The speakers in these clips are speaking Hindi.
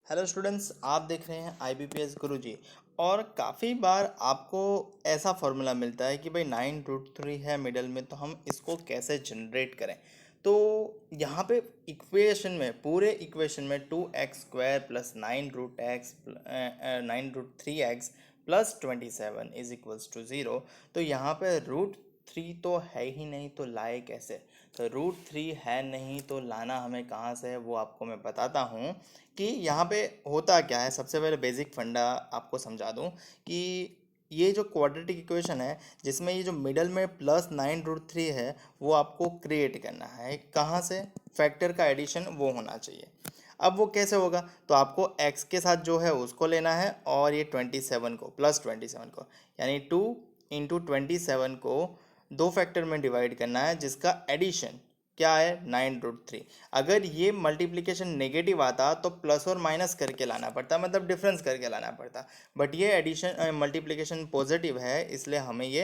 हेलो स्टूडेंट्स, आप देख रहे हैं IBPS गुरुजी। और काफ़ी बार आपको ऐसा फॉर्मूला मिलता है कि भाई 9√3 है मिडल में, तो हम इसको कैसे जनरेट करें। तो यहाँ पे इक्वेशन में, पूरे इक्वेशन में 2x² plus 9√x 9√3x plus 27 is equals to 0। तो यहाँ पे √3 तो है ही नहीं, तो लाए कैसे। तो √3 है नहीं तो लाना हमें कहाँ से है, वो आपको मैं बताता हूँ कि यहाँ पे होता क्या है। सबसे पहले बेसिक फंडा आपको समझा दूँ कि ये जो क्वाड्रेटिक इक्वेशन है, जिसमें ये जो मिडल में प्लस 9√3 है, वो आपको क्रिएट करना है। कहाँ से? फैक्टर का एडिशन वो होना चाहिए। अब वो कैसे होगा? तो आपको x के साथ जो है उसको लेना है, और ये 27 को, प्लस 27 को, यानी 2 × 27 को दो फैक्टर में डिवाइड करना है, जिसका एडिशन क्या है? 9√3। अगर ये मल्टीप्लिकेशन नेगेटिव आता तो प्लस और माइनस करके लाना पड़ता, मतलब डिफरेंस करके लाना पड़ता। बट ये एडिशन मल्टीप्लिकेशन पॉजिटिव है, इसलिए हमें ये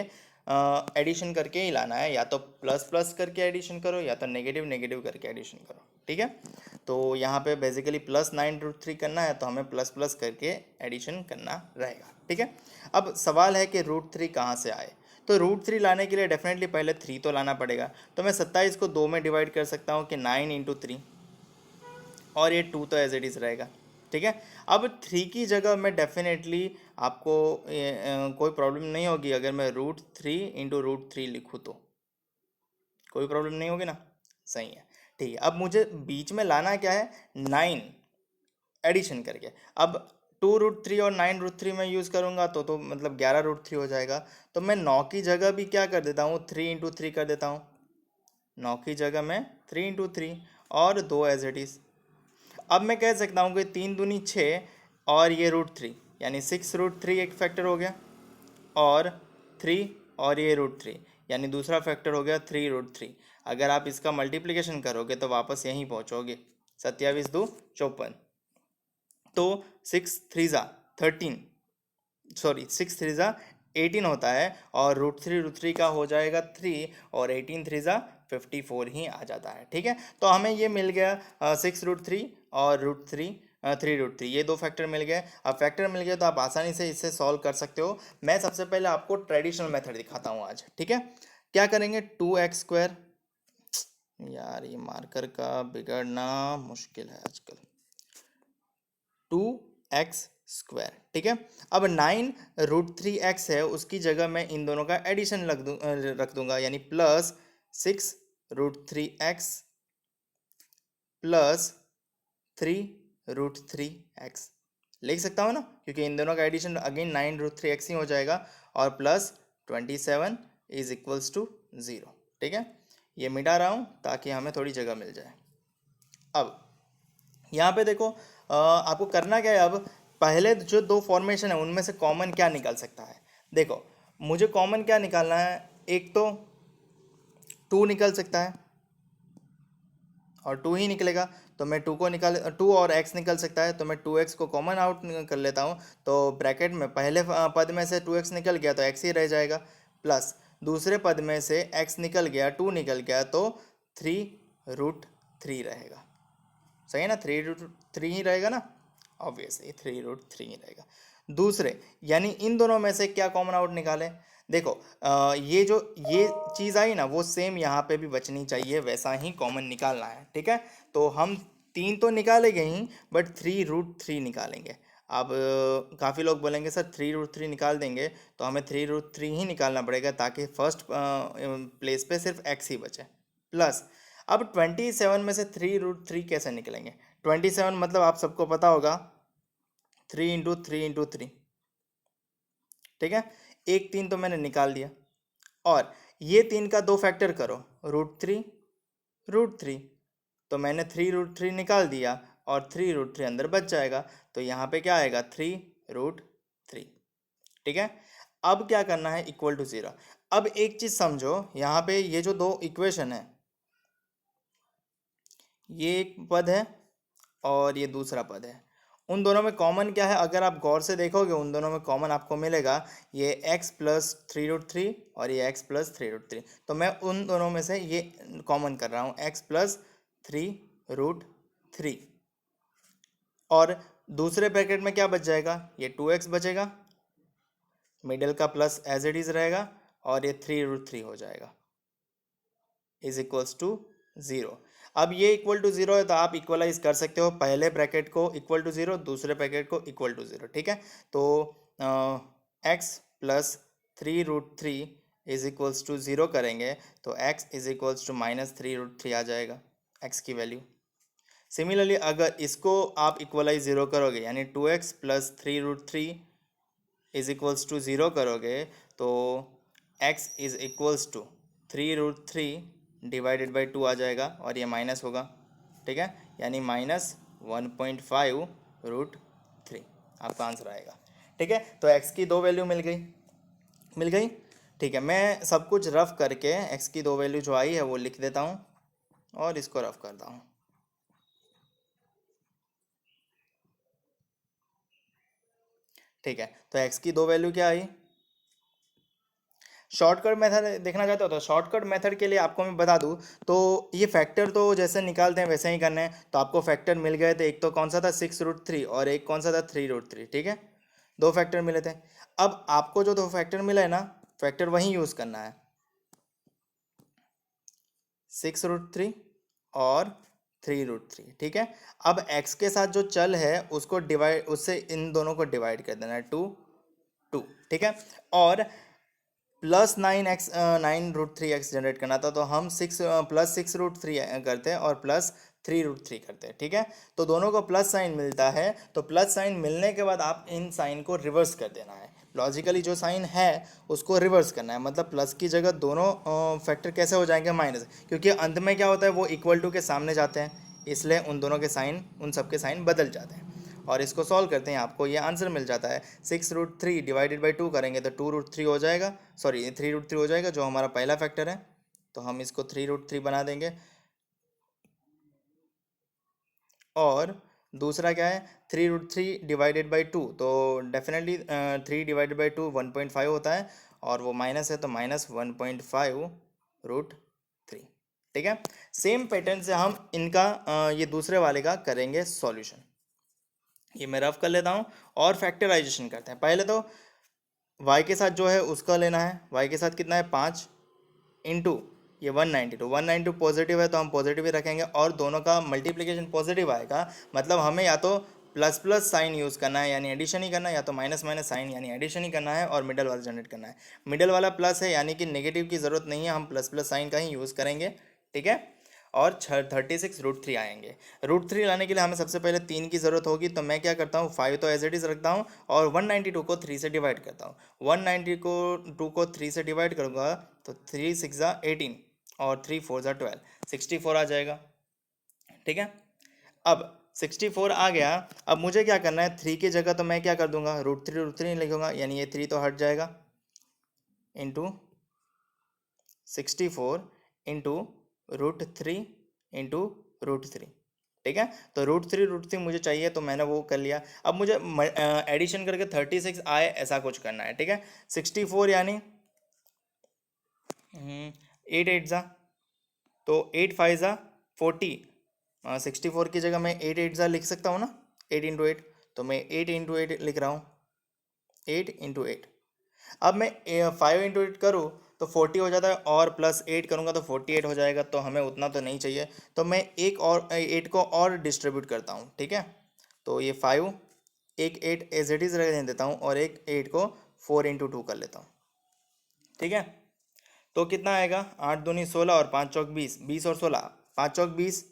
एडिशन करके ही लाना है। या तो प्लस प्लस करके एडिशन करो, या तो नेगेटिव नेगेटिव करके एडिशन करो। ठीक है। तो यहाँ पे बेसिकली प्लस 9√3 करना है, तो हमें प्लस प्लस करके एडिशन करना रहेगा। ठीक है। अब सवाल है कि √3 कहाँ से आए। तो √3 लाने के लिए डेफिनेटली पहले 3 तो लाना पड़ेगा। तो मैं 27 को 2 में डिवाइड कर सकता हूँ कि 9 × 3, और ये 2 तो एज इट इज़ रहेगा। ठीक है। अब 3 की जगह मैं डेफिनेटली आपको कोई प्रॉब्लम नहीं होगी अगर मैं √3 × √3 लिखूँ, तो कोई प्रॉब्लम नहीं होगी ना। सही है। ठीक है। अब मुझे बीच में लाना क्या है? 9 एडिशन करके। अब 2√3 और 9√3 में यूज़ करूँगा तो मतलब 11√3 हो जाएगा। तो मैं 9 की जगह भी क्या कर देता हूँ? 3 × 3 कर देता हूँ। 9 की जगह मैं 3 × 3 और 2 एज इट इज़। अब मैं कह सकता हूँ कि 3 दूनी 6 और ये √3, यानी 6√3 एक फैक्टर हो गया, और 3 और ये √3, यानी दूसरा फैक्टर हो गया 3√3। अगर आप इसका मल्टीप्लिकेशन करोगे तो वापस यहीं पहुँचोगे। 27×2 = 54। तो 6 × 3 = 13, सॉरी 6 × 3 = 18 होता है, और √3 का हो जाएगा 3, और 18 × 3 = 54 ही आ जाता है। ठीक है। तो हमें ये मिल गया 6√3 और √3 ये दो फैक्टर मिल गए। अब फैक्टर मिल गए तो आप आसानी से इसे सॉल्व कर सकते हो। मैं सबसे पहले आपको ट्रेडिशनल मेथड दिखाता हूँ आज। ठीक है। क्या करेंगे? 2x², यार ये मार्कर का बिगड़ना मुश्किल है आजकल। 2x²। ठीक है। अब 9√3x है, उसकी जगह मैं इन दोनों का एडिशन रख दूंगा, यानी प्लस 6√3x प्लस 3√3x लिख सकता हूँ ना, क्योंकि इन दोनों का एडिशन अगेन 9√3x ही हो जाएगा, और प्लस 27 इज इक्वल्स टू 0। ठीक है। ये मिटा रहा हूँ ताकि हमें थोड़ी जगह मिल जाए। अब यहाँ पे देखो, आपको करना क्या है। अब पहले जो दो फॉर्मेशन है उनमें से कॉमन क्या निकल सकता है। देखो, मुझे कॉमन क्या निकालना है। एक तो 2 निकल सकता है, और 2 ही निकलेगा। तो मैं 2 को निकाल 2 और x निकल सकता है, तो मैं 2x को कॉमन आउट कर लेता हूँ। तो ब्रैकेट में पहले पद में से 2x निकल गया तो x ही रह जाएगा, प्लस दूसरे पद में से x निकल गया, 2 निकल गया, तो 3√3 रहेगा। सही है ना, 3√3 ही रहेगा ना, ऑब्वियसली 3√3 ही रहेगा। दूसरे, यानी इन दोनों में से क्या कॉमन आउट निकालें। देखो, ये जो ये चीज़ आई ना, वो सेम यहाँ पे भी बचनी चाहिए, वैसा ही कॉमन निकालना है। ठीक है। तो हम 3 तो निकालेंगे ही, बट 3√3 निकालेंगे। अब काफ़ी लोग बोलेंगे सर 3√3 निकाल देंगे, तो हमें 3√3 ही निकालना पड़ेगा, ताकि फर्स्ट प्लेस पे सिर्फ x ही बचे। प्लस अब 27 में से 3√3 कैसे निकलेंगे। 27 मतलब आप सबको पता होगा, 3 × 3 × 3। ठीक है। एक 3 तो मैंने निकाल दिया, और ये 3 का दो फैक्टर करो, √3 तो मैंने 3√3 निकाल दिया, और 3√3 अंदर बच जाएगा। तो यहाँ पे क्या आएगा? 3√3। ठीक है। अब क्या करना है? Equal to 0। अब एक चीज़ समझो, यहाँ पे ये जो दो इक्वेशन है, ये एक पद है और ये दूसरा पद है। उन दोनों में कॉमन क्या है? अगर आप गौर से देखोगे, उन दोनों में कॉमन आपको मिलेगा ये x प्लस 3√3 और ये x प्लस 3√3। तो मैं उन दोनों में से ये कॉमन कर रहा हूँ, x प्लस 3√3। और दूसरे ब्रैकेट में क्या बच जाएगा, ये 2x बचेगा, मिडिल का प्लस एज इट इज़ रहेगा, और ये 3√3 हो जाएगा, इज इक्वल्स टू 0। अब ये इक्वल टू 0 है तो आप इक्वलाइज कर सकते हो, पहले ब्रैकेट को इक्वल टू 0, दूसरे ब्रैकेट को इक्वल टू 0, ठीक है। तो x plus 3√3 is equals to 0 करेंगे तो x इज इक्वल्स टू -3√3 आ जाएगा, x की वैल्यू। सिमिलरली अगर इसको आप इक्वलाइज 0 करोगे, यानी 2x plus 3√3 is equals to 0 करोगे, तो x is equals to 3√3 divided by 2 आ जाएगा, और ये माइनस होगा, ठीक है, यानी -1.5√3 आपका आंसर आएगा, ठीक है। तो x की दो वैल्यू मिल गई, ठीक है। मैं सब कुछ रफ करके x की दो वैल्यू जो आई है वो लिख देता हूँ और इसको रफ करता हूँ। ठीक है, तो x की दो वैल्यू क्या आई। शॉर्टकट मेथड देखना चाहते हो तो शॉर्टकट मेथड के लिए आपको मैं बता दूं, तो ये फैक्टर तो जैसे निकालते हैं वैसे ही करना है। तो आपको फैक्टर मिल गए थे, एक तो कौन सा था 6√3 और एक कौन सा था 3√3, ठीक है, दो फैक्टर मिले थे। अब आपको जो दो फैक्टर मिला है ना, फैक्टर वही यूज़ करना है, 6√3 और 3√3, ठीक है। अब x के साथ जो चल है उसको डिवाइड, उससे इन दोनों को डिवाइड कर देना है, 2, ठीक है। और +9√3x जनरेट करना था, तो हम +6√3 करते हैं और +3√3 करते हैं, ठीक है। तो दोनों को प्लस साइन मिलता है, तो प्लस साइन मिलने के बाद आप इन साइन को रिवर्स कर देना है। लॉजिकली जो साइन है उसको रिवर्स करना है, मतलब प्लस की जगह दोनों फैक्टर कैसे हो जाएंगे, माइनस, क्योंकि अंत में क्या होता है वो इक्वल टू के सामने जाते हैं, इसलिए उन दोनों के साइन, उन सब के साइन बदल जाते हैं। और इसको सॉल्व करते हैं, आपको ये आंसर मिल जाता है। 6√3 डिवाइडेड बाई 2 करेंगे तो 2√3 हो जाएगा, सॉरी 3√3 हो जाएगा, जो हमारा पहला फैक्टर है। तो हम इसको 3√3 बना देंगे। और दूसरा क्या है, 3√3 डिवाइडेड बाई 2, तो डेफिनेटली 3 डिवाइडेड बाई 2 1.5 होता है, और वो माइनस है तो -1.5√3, ठीक है। सेम पैटर्न से हम इनका ये दूसरे वाले का करेंगे सॉल्यूशन। ये मैं रफ कर लेता हूँ और फैक्टराइजेशन करते हैं। पहले तो y के साथ जो है उसका लेना है, y के साथ कितना है 5 इंटू ये 192, 192 पॉजिटिव है तो हम पॉजिटिव ही रखेंगे, और दोनों का मल्टीप्लिकेशन पॉजिटिव आएगा, मतलब हमें या तो प्लस प्लस साइन यूज़ करना है यानी एडिशन ही करना है, या तो माइनस माइनस साइन यानी एडिशन ही करना है, और मिडल वाला जनरेट करना है। मिडल वाला प्लस है यानी कि नेगेटिव की ज़रूरत नहीं है, हम प्लस प्लस साइन का ही यूज़ करेंगे, ठीक है। और 36√3 आएंगे। √3 लाने के लिए हमें सबसे पहले 3 की ज़रूरत होगी, तो मैं क्या करता हूँ 5 तो एज इट इज़ रखता हूँ, और 192 को 3 से डिवाइड करता हूँ। 192 को 3 से डिवाइड करूँगा तो 3 6 18 और 3 4 12, 64 आ जाएगा, ठीक है। अब 64 आ गया, अब मुझे क्या करना है, 3 की जगह तो मैं क्या कर दूंगा, √3 लिखूंगा, यानी ये 3 तो हट जाएगा, इंटू 64 इंटू √3 इंटू √3, ठीक है। तो √3 मुझे चाहिए तो मैंने वो कर लिया। अब मुझे एडिशन करके 36 आए ऐसा कुछ करना है, ठीक है। 64 यानी 8 8 ज़ा, तो 8 5 ज़ा 40, 64 की जगह मैं 8 8 ज़ा लिख सकता हूँ ना, 8 × 8, तो मैं 8 × 8 लिख रहा हूँ, 8 × 8। अब मैं 5 × 8 करूँ तो 40 हो जाता है, और +8 करूँगा तो 48 हो जाएगा, तो हमें उतना तो नहीं चाहिए, तो मैं एक और 8 को और डिस्ट्रीब्यूट करता हूँ, ठीक है। तो ये 5, एक 8 एज इट इज़ रख देता हूँ, और एक 8 को 4 × 2 कर लेता हूँ, ठीक है। तो कितना आएगा, 8 दूनी 16 और 5 चौक 20, 20 और 16, 5 चौक 20,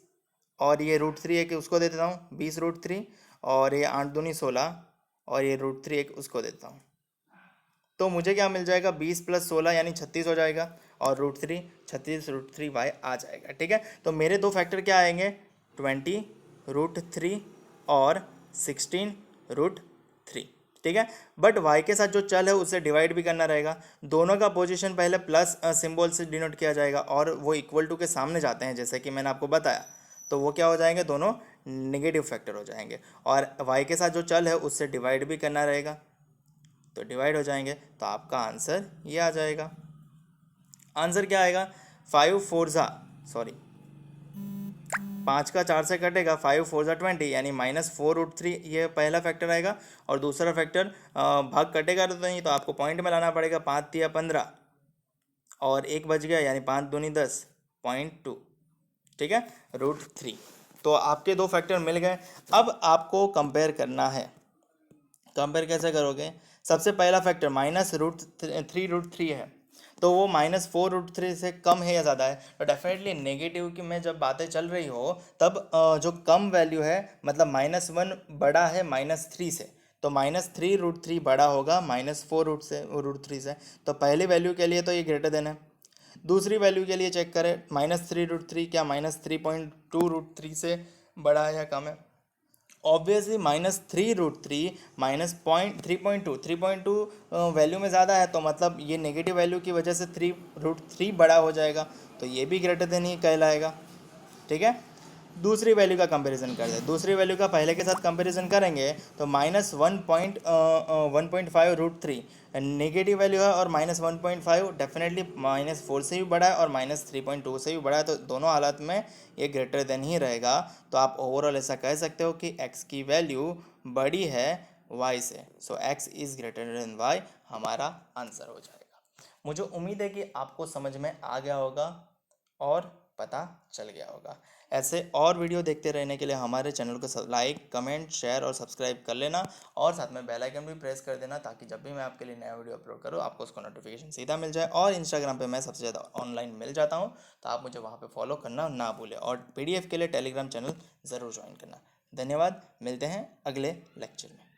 और ये √3 एक उसको दे देता हूँ 20√3, और ये 8 दूनी 16 और ये √3 एक उसको देता हूँ। तो मुझे क्या मिल जाएगा, 20 + 16 यानी 36 हो जाएगा, और √3 36√3y आ जाएगा, ठीक है। तो मेरे दो फैक्टर क्या आएंगे, 20√3 और 16√3, ठीक है। बट y के साथ जो चल है उससे डिवाइड भी करना रहेगा, दोनों का पोजीशन पहले प्लस सिंबल से डिनोट किया जाएगा, और वो इक्वल टू के सामने जाते हैं जैसे कि मैंने आपको बताया, तो वो क्या हो जाएंगे, दोनों नेगेटिव फैक्टर हो जाएंगे, और y के साथ जो चल है उससे डिवाइड भी करना रहेगा, तो डिवाइड हो जाएंगे, तो आपका आंसर ये आ जाएगा। आंसर क्या आएगा, 5 4 ज़ा, सॉरी 5 का 4 से कटेगा, 5 4 ज़ा 20 यानी -4√3 ये पहला फैक्टर आएगा। और दूसरा फैक्टर भाग कटेगा तो नहीं, तो आपको पॉइंट में लाना पड़ेगा, 5 तिया 15 और एक बच गया यानी 5 दूनी 10, 0.2, ठीक है, √3। तो आपके दो फैक्टर मिल गए। अब आपको कंपेयर करना है। कंपेयर कैसे करोगे? सबसे पहला फैक्टर -√3 है, तो वो -4√3 से कम है या ज़्यादा है? तो डेफिनेटली नेगेटिव की में जब बातें चल रही हो तब जो कम वैल्यू है मतलब -1 बड़ा है -3 से, तो -3√3 बड़ा होगा -4√3 से। तो पहली वैल्यू के लिए तो ये ग्रेटर देन है। दूसरी वैल्यू के लिए चेक करें, -3√3 क्या -3.2√3 से बड़ा है या कम है? ऑब्वियसली -3√3 -3.2 वैल्यू में ज़्यादा है, तो मतलब ये नेगेटिव वैल्यू की वजह से 3√3 बड़ा हो जाएगा, तो ये भी ग्रेटर देन ही कहलाएगा, ठीक है। दूसरी वैल्यू का कंपैरिजन करते हैं। दूसरी वैल्यू का पहले के साथ कंपैरिजन करेंगे तो -1.5√3 नेगेटिव वैल्यू है, और -1.5 डेफिनेटली -4 से भी बड़ा है और -3.2 से भी बड़ा है, तो दोनों हालत में ये ग्रेटर देन ही रहेगा। तो आप ओवरऑल ऐसा कह सकते हो कि x की वैल्यू बड़ी है y से, सो x is greater than y हमारा आंसर हो जाएगा। मुझे उम्मीद है कि आपको समझ में आ गया होगा और पता चल गया होगा। ऐसे और वीडियो देखते रहने के लिए हमारे चैनल को लाइक, कमेंट, शेयर और सब्सक्राइब कर लेना, और साथ में बेल आइकन भी प्रेस कर देना, ताकि जब भी मैं आपके लिए नया वीडियो अपलोड करूँ आपको उसका नोटिफिकेशन सीधा मिल जाए। और इंस्टाग्राम पे मैं सबसे ज़्यादा ऑनलाइन मिल जाता हूँ, तो आप मुझे वहाँ पे फॉलो करना ना भूलें, और पीडीएफ के लिए टेलीग्राम चैनल ज़रूर ज्वाइन करना। धन्यवाद, मिलते हैं अगले लेक्चर में।